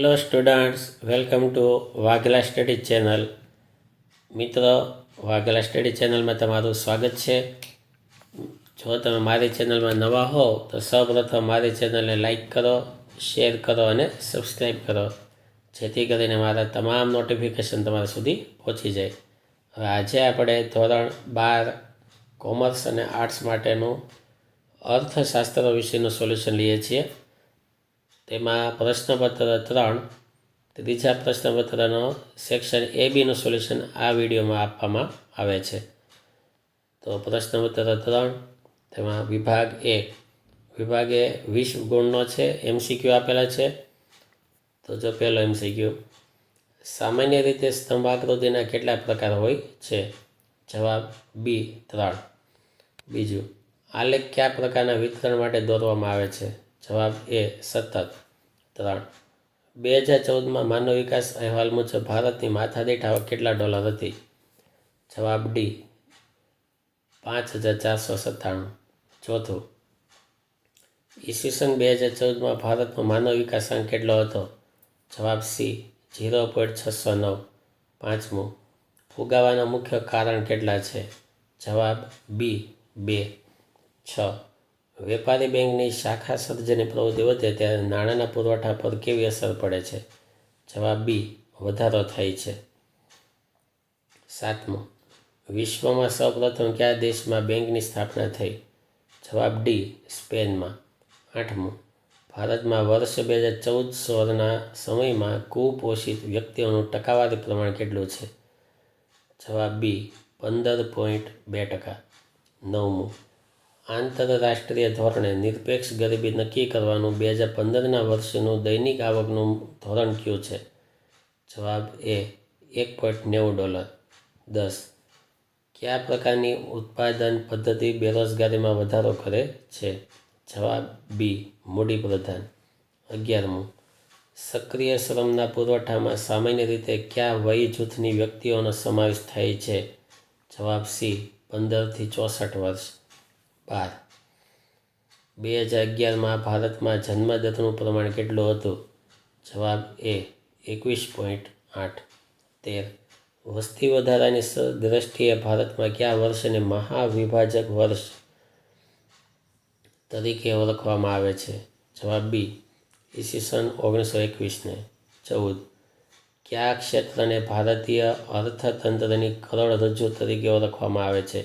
Hello students, welcome to Vaghela study channel. મિત્રો, Vaghela study ચેનલમાં તમારું સ્વાગત છે. જો તમે મારી ચેનલમાં નવા હો તો સૌપ્રથમ મારી ચેનલને લાઈક કરો, શેર કરો અને સબસ્ક્રાઈબ કરો, જેથી કરીને મારા તમામ નોટિફિકેશન તમારા સુધી પહોંચી જાય. હવે આજે આપણે ધોરણ 12 કોમર્સ અને આર્ટ્સ માટેનું અર્થશાસ્ત્ર વિષયનું સોલ્યુશન લઈએ છીએ. તેમાં પ્રશ્નપત્ર 3, ત્રીજા પ્રશ્નપત્રનો સેક્શન A-Bનું સોલ્યુશન આ વિડીયોમાં આપવામાં આવે છે. તો પ્રશ્નપત્ર 3, તેમાં વિભાગ A. વિભાગ A 20 ગુણનો છે. MCQ આપેલા છે. તો જો પહેલો MCQ, સામાન્ય રીતે સ્તંભ આકૃતિના કેટલા પ્રકાર હોય છે? જવાબ B 3. બીજું, આલેખ કયા પ્રકારના વિતરણ માટે દોરવામાં આવે છે? જવાબ A સતત 3. 2014માં માનવ વિકાસ અહેવાલ મુજબ ભારતની માથાદીઠ આવક કેટલા ડોલર હતી? જવાબ D 5497. ચોથું, ઈસવીસન 2014માં ભારતનો માનવ વિકાસાંક કેટલો હતો? જવાબ C 0.609. પાંચમું, ફુગાવાના મુખ્ય કારણ કેટલા છે? જવાબ B 2. 6. વેપારી બેંકની શાખા સર્જનની પ્રવૃત્તિ વધે ત્યારે નાણાંના પુરવઠા પર કેવી અસર પડે છે? જવાબ B વધારો થાય છે. સાતમું, વિશ્વમાં સૌપ્રથમ કયા દેશમાં બેંકની સ્થાપના થઈ? જવાબ D સ્પેનમાં. આઠમું, ભારતમાં વર્ષ 2014-16ના સમયમાં કુપોષિત વ્યક્તિઓનું ટકાવારી પ્રમાણ કેટલું છે? જવાબ B 15.2%. નવમું, આંતરરાષ્ટ્રીય ધોરણે નિરપેક્ષ ગરીબી નક્કી કરવાનું 2015ના વર્ષનું દૈનિક આવકનું ધોરણ કયું છે? જવાબ A 1.90 $. 10. કયા પ્રકારની ઉત્પાદન પદ્ધતિ બેરોજગારીમાં વધારો કરે છે? જવાબ B મૂડી પ્રધાન. 11મું, સક્રિય શ્રમના પુરવઠામાં સામાન્ય રીતે કયા વય જૂથની વ્યક્તિઓનો સમાવેશ થાય છે? જવાબ C 15 થી 64 વર્ષ. 12. 2011માં ભારતમાં જન્મદરનું પ્રમાણ કેટલું હતું? જવાબ A 21.8. 13. વસ્તી વધારાની દ્રષ્ટિએ ભારતમાં કયા વર્ષને મહાવિભાજક વર્ષ તરીકે ઓળખવામાં આવે છે? જવાબ B ઈસવીસન 1921ને. 14. કયા ક્ષેત્રને ભારતીય અર્થતંત્રની કરોડરજ્જુ તરીકે ઓળખવામાં આવે છે?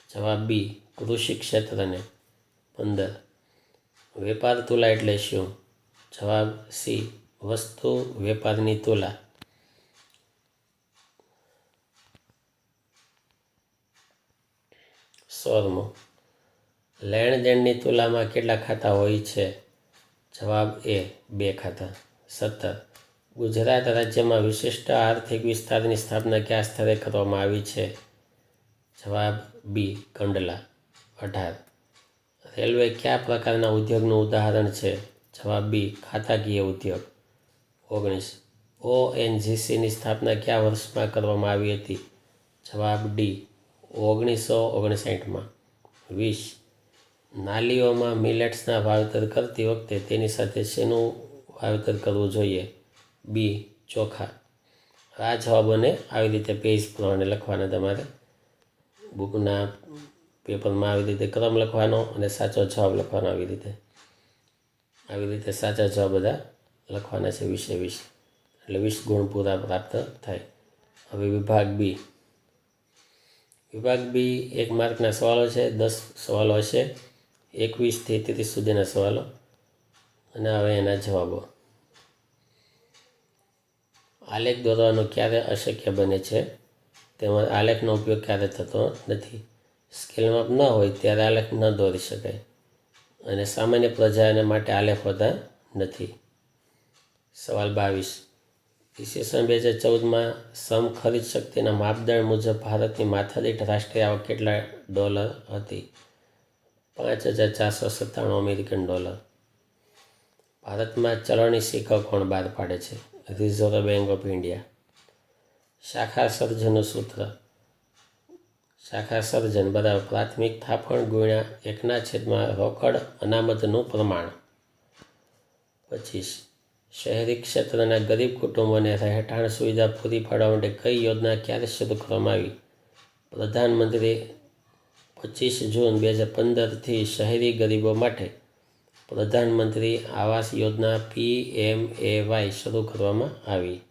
જવાબ B કૃષિ ક્ષેત્રને. 15. વેપાર તુલા એટલે શું? જવાબ C વસ્તુ વેપારની તુલા. 16મું, લેણ દેણની તુલામાં કેટલા ખાતા હોય છે? જવાબ A 2 ખાતા. 17. ગુજરાત રાજ્યમાં વિશિષ્ટ આર્થિક વિસ્તારની સ્થાપના કયા સ્થળે કરવામાં આવી છે? જવાબ B કંડલા. 18. રેલવે કયા પ્રકારના ઉદ્યોગનું ઉદાહરણ છે? જવાબ B ખાતાકીય ઉદ્યોગ. 19. ONGCની સ્થાપના કયા વર્ષમાં કરવામાં આવી હતી? જવાબ D 1959માં. 20. નાલીઓમાં મિલેટ્સના વાવેતર કરતી વખતે તેની સાથે શેનું વાવેતર કરવું જોઈએ? B ચોખા. આ જવાબોને આવી રીતે પેજ પ્રમાણે લખવાના. તમારે બુકના પેપરમાં આવી રીતે ક્રમ લખવાનો અને સાચો જવાબ લખવાનો. આવી રીતે સાચા જવાબ બધા લખવાના છે 20 એટલે 20 ગુણ પૂરા પ્રાપ્ત થાય. હવે વિભાગ B. વિભાગ B 1 માર્કના સવાલો છે. 10 સવાલો હશે. 21 થી 30 સુધીના સવાલો અને હવે એના જવાબો. આલેખ દોરવાનો ક્યારે અશક્ય બને છે? તેમજ આલેખનો ઉપયોગ ક્યારે થતો નથી? સ્કેલ માપ ન હોય ત્યારે આલેખ ન દોરી શકાય અને સામાન્ય પ્રજાને માટે આલેખ હોતા નથી. સવાલ 22. ઈસવીસન 2014માં સમ ખરીદ શક્તિના માપદંડ મુજબ ભારતની માથાદીઠ રાષ્ટ્રીય આવક કેટલા ડોલર હતી? 5497 અમેરિકન ડોલર. ભારતમાં ચલણી સિક્કો કોણ બહાર પાડે છે? Reserve bank of India. શાખા સર્જનનું સૂત્ર. શાખા સર્જન બરાબર પ્રાથમિક થાપણ ગુણ્યા 1/, રોકડ અનામતનું પ્રમાણ. 25. શહેરી ક્ષેત્રના ગરીબ કુટુંબોને રહેઠાણ સુવિધા પૂરી પાડવા માટે કઈ યોજના ક્યારે શરૂ કરવામાં આવી? પ્રધાનમંત્રી 25 જૂન 2015થી શહેરી ગરીબો માટે પ્રધાનમંત્રી આવાસ યોજના PMAY શરૂ કરવામાં આવી.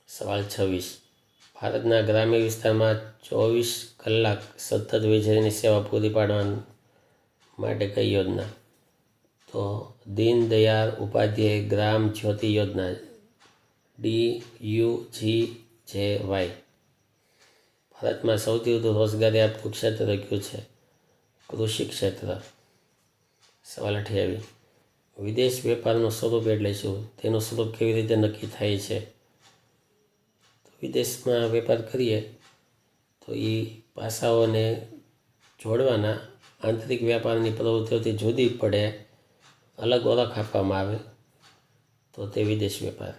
સવાલ 26. ભારતના ગ્રામ્ય વિસ્તારમાં 24 કલાક સતત વીજળીની સેવા પૂરી પાડવા માટે કઈ યોજના? તો દીનદયાળ ઉપાધ્યાય ગ્રામ જ્યોતિ યોજના DUGJY. ભારતમાં સૌથી વધુ રોજગારી આપતું ક્ષેત્ર કયું છે? કૃષિ ક્ષેત્ર. સવાલ 28. વિદેશ વેપારનું સ્વરૂપ એટલે શું? તેનું સ્વરૂપ કેવી રીતે નક્કી થાય છે? વિદેશમાં વેપાર કરીએ તો એ પાસાઓને જોડવાના આંતરિક વ્યાપારની પ્રવૃત્તિઓથી જુદી પડે, અલગ ઓળખ આપવામાં આવે તો તે વિદેશ વેપાર.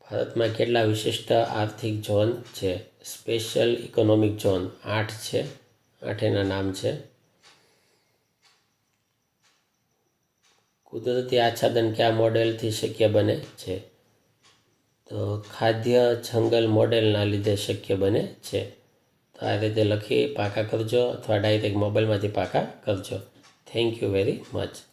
ભારતમાં કેટલા વિશિષ્ટ આર્થિક ઝોન છે? સ્પેશિયલ ઇકોનોમિક ઝોન 8 છે. 8 એના નામ છે. કુદરતી આચ્છાદન કયા મોડેલથી શક્ય બને છે? તો ખાદ્ય જંગલ મોડેલના લીધે શક્ય બને છે. તો આ રીતે લખી પાકા કરજો અથવા ડાયરેક્ટ મોબાઈલમાંથી પાકા કરજો. Thank you very much.